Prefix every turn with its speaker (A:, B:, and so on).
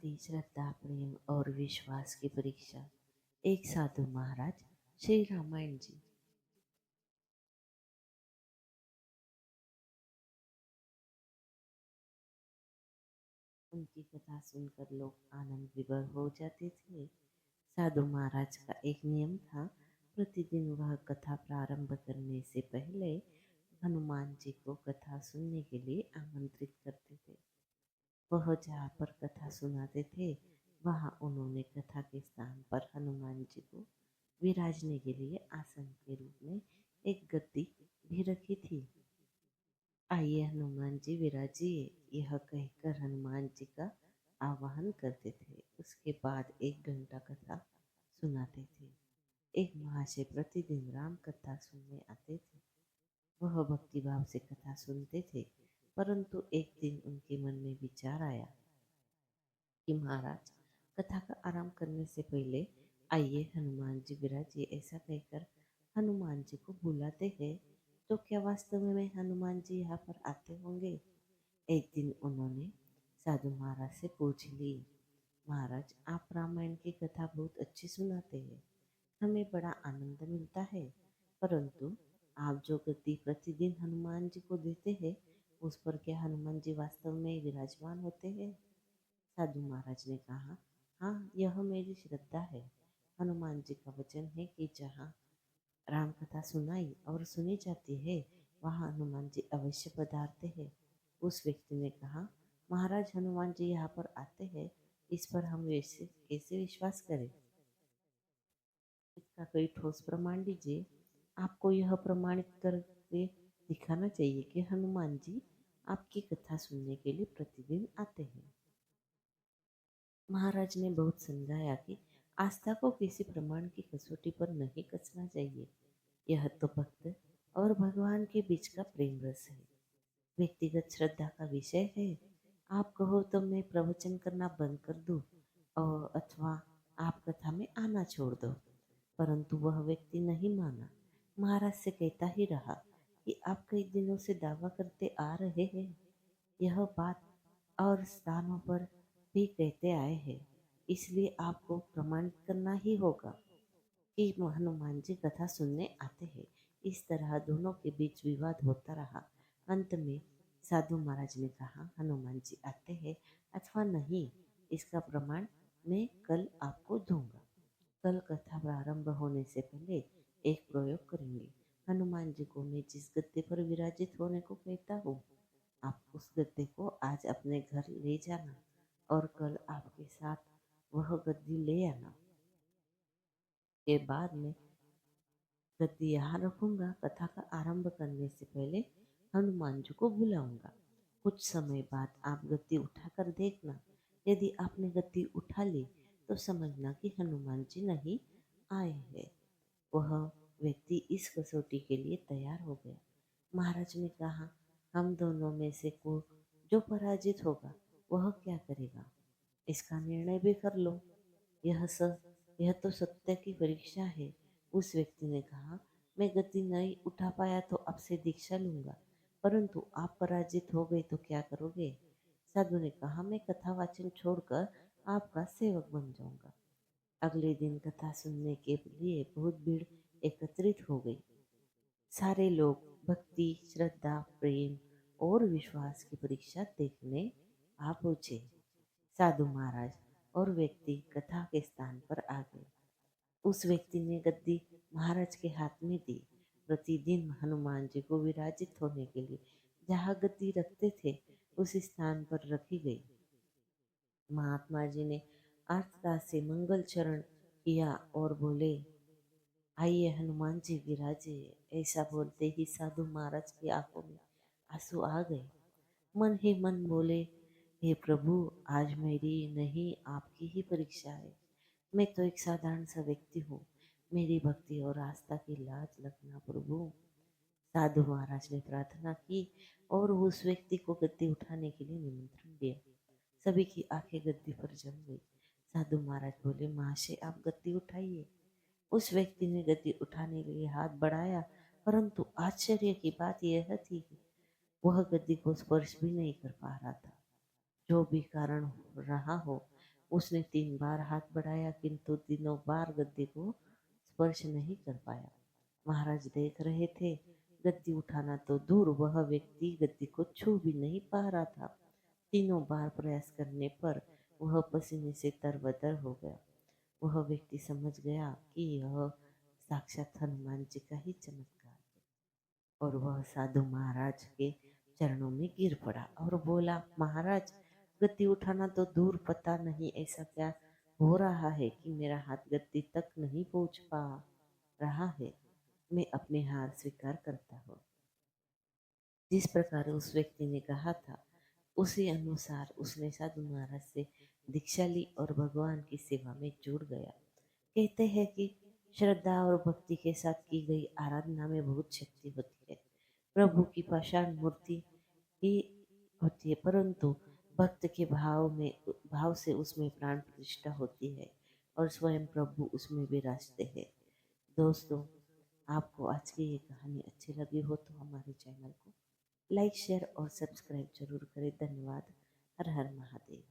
A: भक्ति, श्रद्धा, प्रेम और विश्वास की परीक्षा। एक साधु महाराज। श्री रामायण जी। उनकी कथा सुनकर लोग आनंद विभोर हो जाते थे। साधु महाराज का एक नियम था। प्रतिदिन वह कथा प्रारंभ करने से पहले हनुमान जी को कथा सुनने के लिए आमंत्रित करते थे। वह जहाँ पर कथा सुनाते थे वहाँ उन्होंने कथा के स्थान पर हनुमान जी को विराजने के लिए आसन के रूप में एक गद्दी भी रखी थी। आइए हनुमान जी विराजिए, यह कहकर हनुमान जी का आवाहन करते थे। उसके बाद 1 घंटा कथा सुनाते थे। एक महाशय प्रतिदिन राम कथा सुनने आते थे। वह भक्तिभाव से कथा सुनते थे, परंतु एक दिन उनके मन में विचार आया कि महाराज, कथा का आरंभ करने से पहले आइए हनुमान जी विराजिए, ऐसा कहकर हनुमान जी को बुलाते हैं तो क्या वास्तव में हनुमान जी यहाँ पर आते होंगे? एक दिन उन्होंने साधु महाराज से पूछ ली, महाराज, आप रामायण की कथा बहुत अच्छी सुनाते हैं, हमें बड़ा आनंद मिलता है, परंतु आप जो गद्दी प्रतिदिन हनुमान जी को देते हैं उस पर क्या हनुमान जी वास्तव में विराजमान होते हैं? साधु महाराज ने कहा, हाँ, यह मेरी श्रद्धा है। हनुमान जी का वचन है कि जहाँ राम कथा सुनाई और सुनी जाती है वहाँ हनुमान जी अवश्य पधारते हैं। उस व्यक्ति ने कहा, महाराज, हनुमान जी यहाँ पर आते हैं, इस पर हम वैसे कैसे विश्वास करें? इसका कोई ठोस प्रमाण दीजिए। आपको यह प्रमाणित करके दिखाना चाहिए कि हनुमान जी आपकी कथा सुनने के लिए प्रतिदिन आते हैं। महाराज ने बहुत समझाया कि आस्था को किसी प्रमाण की कसौटी पर नहीं कसना चाहिए। यह तो भक्त और भगवान के बीच का प्रेम रस है, व्यक्तिगत श्रद्धा का विषय है। आप कहो तो मैं प्रवचन करना बंद कर दूं और अथवा आप कथा में आना छोड़ दो, परंतु वह व्यक्ति नहीं माना। महाराज से कहता ही रहा कि आप कई दिनों से दावा करते आ रहे हैं, यह बात और स्थानों पर भी कहते आए हैं, इसलिए आपको प्रमाणित करना ही होगा कि हनुमान जी कथा सुनने आते हैं। इस तरह दोनों के बीच विवाद होता रहा। अंत में साधु महाराज ने कहा, हनुमान जी आते हैं अथवा नहीं, इसका प्रमाण मैं कल आपको दूंगा। कल कथा प्रारंभ होने से पहले एक प्रयोग करेंगे। हनुमान जी को मैं जिस गद्दे पर विराजित होने को कहता हूँ, आप उस गद्दे को आज अपने घर ले जाना और कल आपके साथ वह गद्दी ले आना। के बाद में गद्दी यहाँ रखूंगा। कथा का आरंभ करने से पहले हनुमान जी को बुलाऊंगा। कुछ समय बाद आप गद्दी उठाकर देखना। यदि आपने गद्दी उठा ली तो समझना कि हनुमान जी नहीं आए हैं। वह व्यक्ति इस कसौटी के लिए तैयार हो गया। महाराज ने कहा, हम दोनों में से को जो पराजित होगा वह क्या करेगा, इसका निर्णय भी कर लो। यह तो सत्य की परीक्षा है। उस व्यक्ति ने कहा, मैं गद्दी नहीं उठा पाया तो आपसे दीक्षा लूंगा, परंतु आप पराजित हो गए तो क्या करोगे? साधु ने कहा, मैं कथा वाचन छोड़कर आपका सेवक बन जाऊंगा। अगले दिन कथा सुनने के लिए बहुत भीड़ एकत्रित हो गई। सारे लोग भक्ति, श्रद्धा, प्रेम और विश्वास की परीक्षा देखने आ पहुंचे। साधु महाराज और व्यक्ति कथा के स्थान पर आ गए। उस व्यक्ति ने गद्दी महाराज के हाथ में दी। प्रतिदिन हनुमान जी को विराजित होने के लिए जहाँ गद्दी रखते थे उस स्थान पर रखी गई। महात्मा जी ने आर्तता से मंगल चरण किया और बोले, आइए हनुमान जी विराजिए। ऐसा बोलते ही साधु महाराज की आंखों में आंसू आ गए। मन ही मन बोले, हे प्रभु, आज मेरी नहीं आपकी ही परीक्षा है। मैं तो एक साधारण सा व्यक्ति हूँ, मेरी भक्ति और आस्था की लाज रखना प्रभु। साधु महाराज ने प्रार्थना की और उस व्यक्ति को गद्दी उठाने के लिए निमंत्रण दिया। सभी की आंखें गद्दी पर जम गई। साधु महाराज बोले, महाशय, आप गद्दी उठाइए। उस व्यक्ति ने गद्दी उठाने के लिए हाथ बढ़ाया, परंतु आश्चर्य की बात यह थी कि वह गद्दी को स्पर्श भी नहीं कर पा रहा था। जो भी कारण रहा हो, उसने 3 बार हाथ बढ़ाया किंतु तीनों बार गद्दी को स्पर्श नहीं कर पाया। महाराज देख रहे थे, गद्दी उठाना तो दूर, वह व्यक्ति गद्दी को छू भी नहीं पा रहा था। तीनों बार प्रयास करने पर वह पसीने से तरबतर हो गया। वह व्यक्ति समझ गया कि यह साक्षात हनुमान जी का ही चमत्कार है, और वह साधु महाराज के चरणों में गिर पड़ा और बोला, महाराज, गद्दी उठाना तो दूर, पता नहीं ऐसा क्या हो रहा है कि मेरा हाथ गद्दी तक नहीं पहुंच पा रहा है। मैं अपने हार स्वीकार करता हूँ। जिस प्रकार उस व्यक्ति ने कहा था, उसी अनुसार उसने साधु महाराज से दीक्षा ली और भगवान की सेवा में जुड़ गया। कहते हैं कि श्रद्धा और भक्ति के साथ की गई आराधना में बहुत शक्ति होती है। प्रभु की पाषाण मूर्ति ही होती है, परंतु भक्त के भाव से उसमें प्राण प्रतिष्ठा होती है और स्वयं प्रभु उसमें विराजते हैं। दोस्तों, आपको आज की ये कहानी अच्छी लगी हो तो हमारे चैनल को लाइक, शेयर और सब्सक्राइब जरूर करें। धन्यवाद। हर हर महादेव।